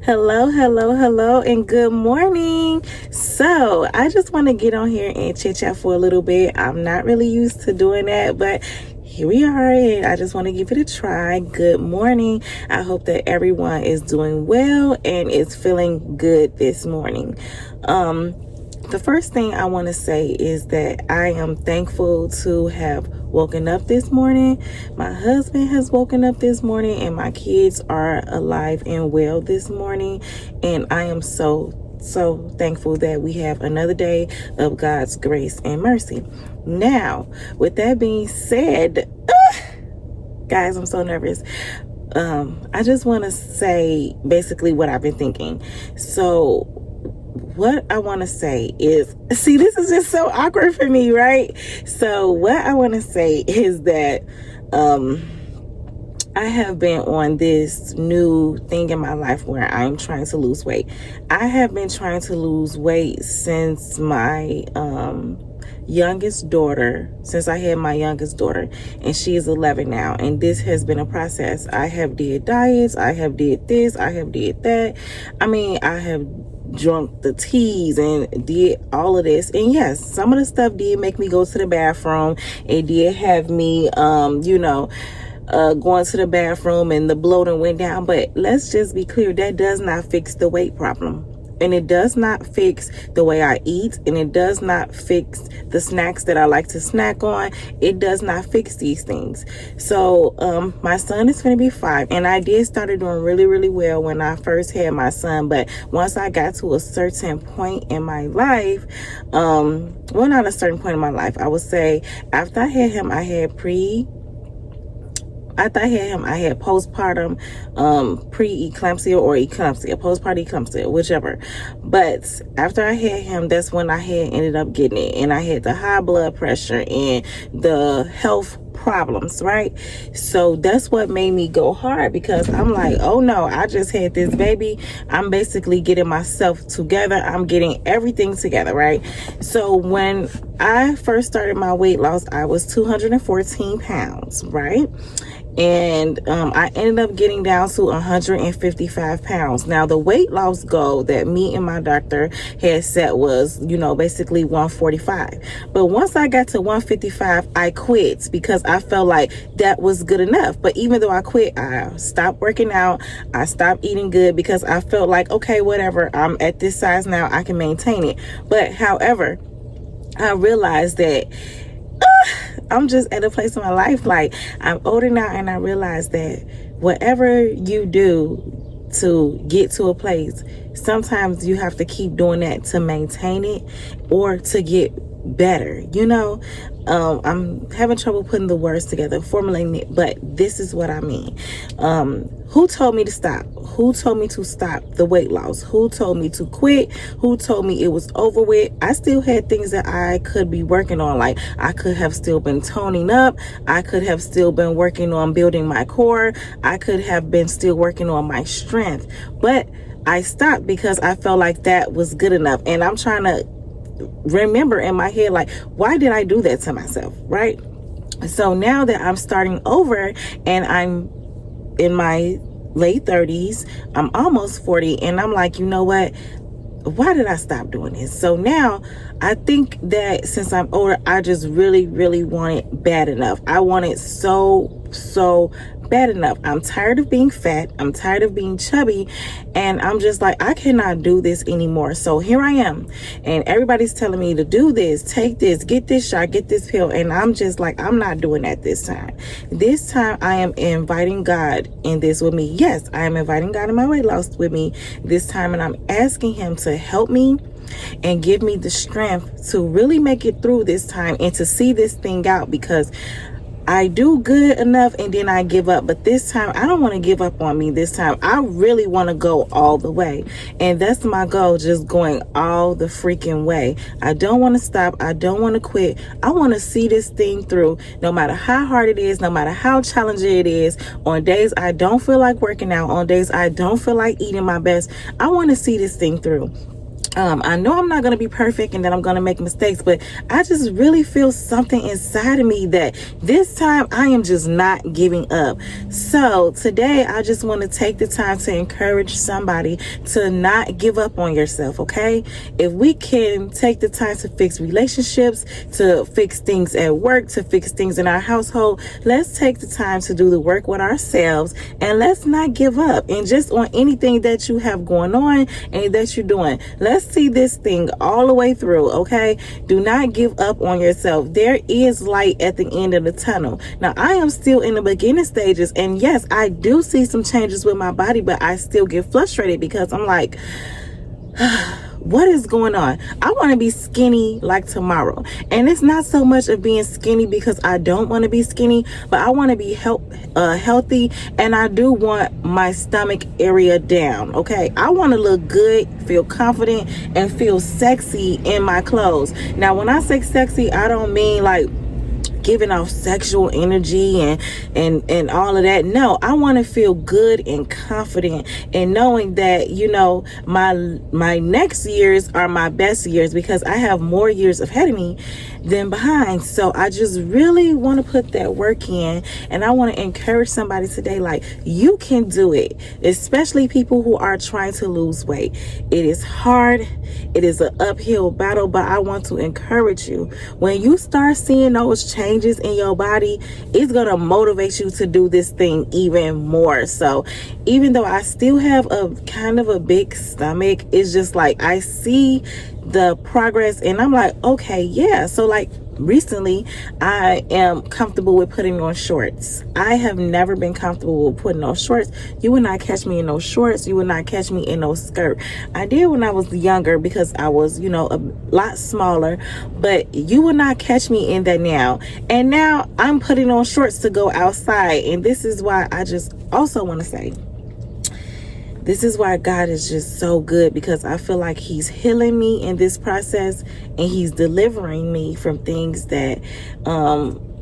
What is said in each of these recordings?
Hello, and good morning. So, I just want to get on here and chit chat for a little bit. I'm not really used to doing that, but here we are, and I just want to give it a try. Good morning. I hope that everyone is doing well and is feeling good this morning. The first thing I want to say is that I am thankful to have woken up this morning. My husband has woken up this morning, and my kids are alive and well this morning. And I am so thankful that we have another day of God's grace and mercy. Now, with that being said, guys, I'm so nervous. I just want to say basically what I've been thinking. So what I want to say is, see, this is just so awkward for me, right? So what I want to say is that I have been on this new thing in my life where I'm trying to lose weight. I have been trying to lose weight since my youngest daughter, since I had my youngest daughter, and she is 11 now, and this has been a process. I have did diets, I have did this, I have did that. I mean, I have drunk the teas and did all of this, and yes, some of the stuff did make me go to the bathroom. It did have me going to the bathroom and the bloating went down, but let's just be clear, that does not fix the weight problem. And it does not fix the way I eat, and it does not fix the snacks that I like to snack on. It does not fix these things. So my son is going to be 5, and I did started doing really well when I first had my son. But once I got to a certain point in my life, well, not a certain point in my life, I would say after I had him, I had postpartum pre-eclampsia or postpartum eclampsia, whichever. But after I had him, that's when I had ended up getting it, and I had the high blood pressure and the health problems, right? So that's what made me go hard, because I'm like, oh no, I just had this baby. I'm basically getting myself together. I'm getting everything together, right? So when I first started my weight loss, I was 214 pounds, right? And I ended up getting down to 155 pounds. Now, the weight loss goal that me and my doctor had set was, basically 145. But once I got to 155, I quit, because I felt like that was good enough. But even though I quit, I stopped working out. I stopped eating good, because I felt like, okay, whatever, I'm at this size now, I can maintain it. But however, I realized that I'm just at a place in my life, like, I'm older now, and I realize that whatever you do to get to a place, sometimes you have to keep doing that to maintain it or to get better. I'm having trouble putting the words together, formulating it, but this is what I mean. Who told me to stop? Who told me to stop the weight loss? Who told me to quit? Who told me it was over with? I still had things that I could be working on. Like, I could have still been toning up. I could have still been working on building my core. I could have been still working on my strength. But I stopped because I felt like that was good enough. And I'm trying to remember in my head, like, why did I do that to myself, right? So now that I'm starting over and I'm in my late 30s, I'm almost 40, and I'm like, you know what? Why did I stop doing this? So now I think that since I'm older, I just really want it bad enough. I want it so bad enough. I'm tired of being fat. I'm tired of being chubby. And I'm just like, I cannot do this anymore. So here I am. And everybody's telling me to do this, take this, get this shot, get this pill. And I'm just like, I'm not doing that this time. This time I am inviting God in this with me. Yes, I am inviting God in my weight loss with me this time. And I'm asking him to help me and give me the strength to really make it through this time and to see this thing out, because I do good enough and then I give up. But this time, I don't want to give up on me this time. I really want to go all the way. And that's my goal, just going all the freaking way. I don't want to stop. I don't want to quit. I want to see this thing through, no matter how hard it is, no matter how challenging it is. On days I don't feel like working out, on days I don't feel like eating my best, I want to see this thing through. I know I'm not going to be perfect and that I'm going to make mistakes, but I just really feel something inside of me that this time I am just not giving up. So today I just want to take the time to encourage somebody to not give up on yourself, okay? If we can take the time to fix relationships, to fix things at work, to fix things in our household, let's take the time to do the work with ourselves, and let's not give up. And just on anything that you have going on and that you're doing, let's see this thing all the way through, okay? Do not give up on yourself. There is light at the end of the tunnel. Now, I am still in the beginning stages, and yes, I do see some changes with my body, but I still get frustrated because I'm like, what is going on? I want to be skinny like tomorrow. And it's not so much of being skinny because I don't want to be skinny, but I want to be healthy, and I do want my stomach area down, okay? I want to look good, feel confident, and feel sexy in my clothes. Now, when I say sexy, I don't mean like giving off sexual energy and all of that. No, I want to feel good and confident, and knowing that, you know, my next years are my best years because I have more years ahead of me than behind. So I just really want to put that work in, and I want to encourage somebody today, like, you can do it, especially people who are trying to lose weight. It is hard. It is an uphill battle, but I want to encourage you. When you start seeing those changes in your body, it's going to motivate you to do this thing even more. So even though I still have a kind of a big stomach, it's just like I see the progress, and I'm like, okay, yeah. So like recently, I am comfortable with putting on shorts. I have never been comfortable with putting on shorts. You would not catch me in those shorts. You would not catch me in no skirt. I did when I was younger because I was, you know, a lot smaller, but you would not catch me in that now. And now I'm putting on shorts to go outside. And this is why I just also want to say, this is why God is just so good, because I feel like he's healing me in this process, and he's delivering me from things that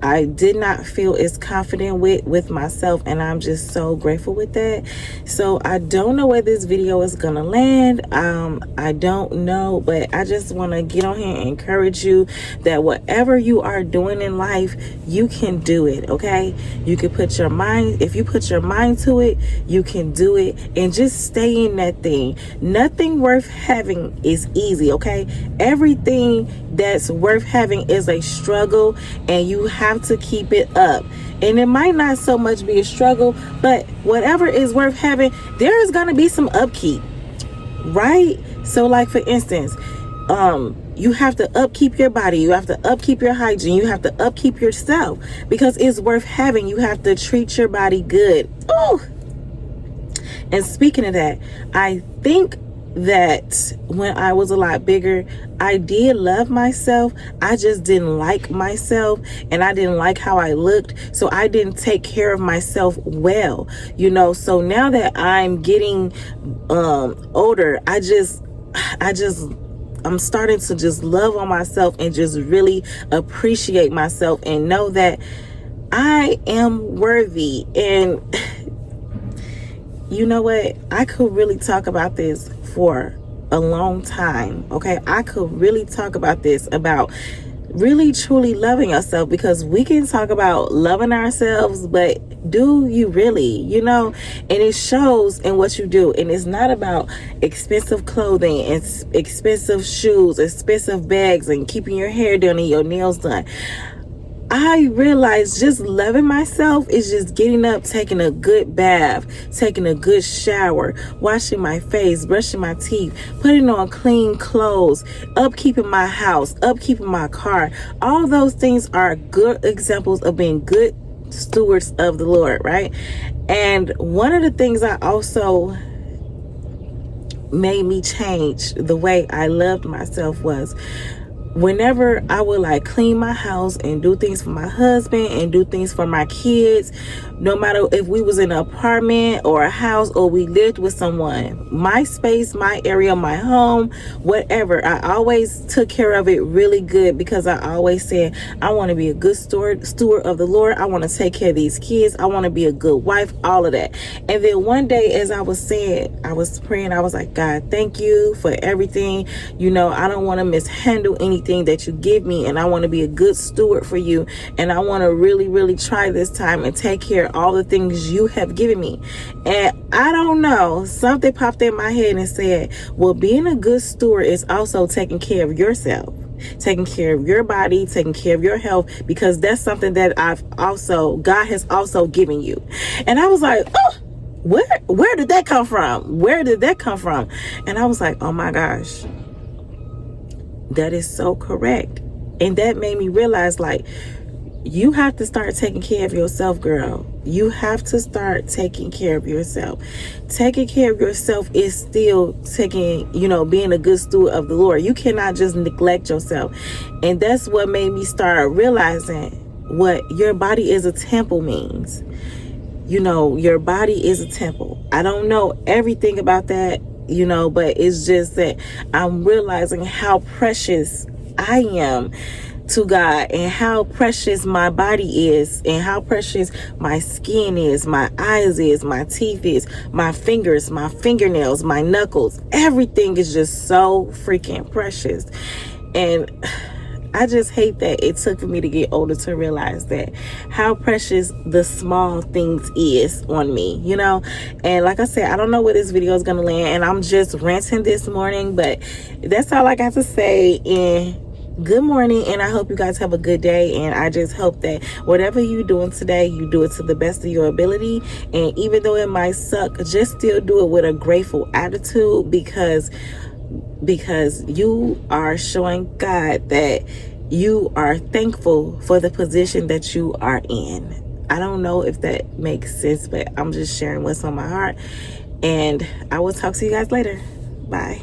I did not feel as confident with myself, and I'm just so grateful with that. So I don't know where this video is gonna land. I don't know, but I just want to get on here and encourage you that whatever you are doing in life, you can do it, okay? You can put your mind, if you put your mind to it, you can do it, and just stay in that thing. Nothing worth having is easy, okay? Everything that's worth having is a struggle, and you have to keep it up. And it might not so much be a struggle, but whatever is worth having, there is going to be some upkeep, right? So like, for instance, you have to upkeep your body, you have to upkeep your hygiene, you have to upkeep yourself, because it's worth having. You have to treat your body good. Oh, and speaking of that, I think that when I was a lot bigger, I did love myself. I just didn't like myself, and I didn't like how I looked. So I didn't take care of myself well, you know. So now that I'm getting older, I'm starting to just love on myself and just really appreciate myself and know that I am worthy. And you know what? I could really talk about this for a long time, okay? I could really talk about this, about really truly loving yourself, because we can talk about loving ourselves, but do you really, you know? And it shows in what you do. And it's not about expensive clothing and expensive shoes, expensive bags, and keeping your hair done and your nails done. I realized just loving myself is just getting up, taking a good bath, taking a good shower, washing my face, brushing my teeth, putting on clean clothes, upkeeping my house, upkeeping my car. All those things are good examples of being good stewards of the Lord, right? And one of the things I also made me change the way I loved myself was whenever I would like clean my house and do things for my husband and do things for my kids, no matter if we was in an apartment or a house or we lived with someone, my space, my area, my home, whatever, I always took care of it really good, because I always said I want to be a good steward of the Lord. I want to take care of these kids. I want to be a good wife, all of that. And then one day, as I was saying, I was praying, I was like, God, thank you for everything. You know, I don't want to mishandle anything that you give me, and I want to be a good steward for you, and I want to really, really try this time and take care of all the things you have given me. And I don't know, something popped in my head and said, well, being a good steward is also taking care of yourself, taking care of your body, taking care of your health, because that's something that God has also given you. And I was like, oh, where did that come from? Where did that come from? And I was like, oh my gosh, that is so correct. And that made me realize, like, you have to start taking care of yourself, girl. You have to start taking care of yourself. Taking care of yourself is still being a good steward of the Lord. You cannot just neglect yourself. And that's what made me start realizing what your body is a temple means. You know, your body is a temple. I don't know everything about that, but it's just that I'm realizing how precious I am to God, and how precious my body is, and how precious my skin is, my eyes is, my teeth is, my fingers, my fingernails, my knuckles. Everything is just so freaking precious. And I just hate that it took for me to get older to realize that how precious the small things is on me, And like I said, I don't know where this video is going to land, and I'm just ranting this morning, but that's all I got to say. And good morning, and I hope you guys have a good day. And I just hope that whatever you're doing today, you do it to the best of your ability. And even though it might suck, just still do it with a grateful attitude, because you are showing God that you are thankful for the position that you are in. I don't know if that makes sense, but I'm just sharing what's on my heart. And I will talk to you guys later. Bye.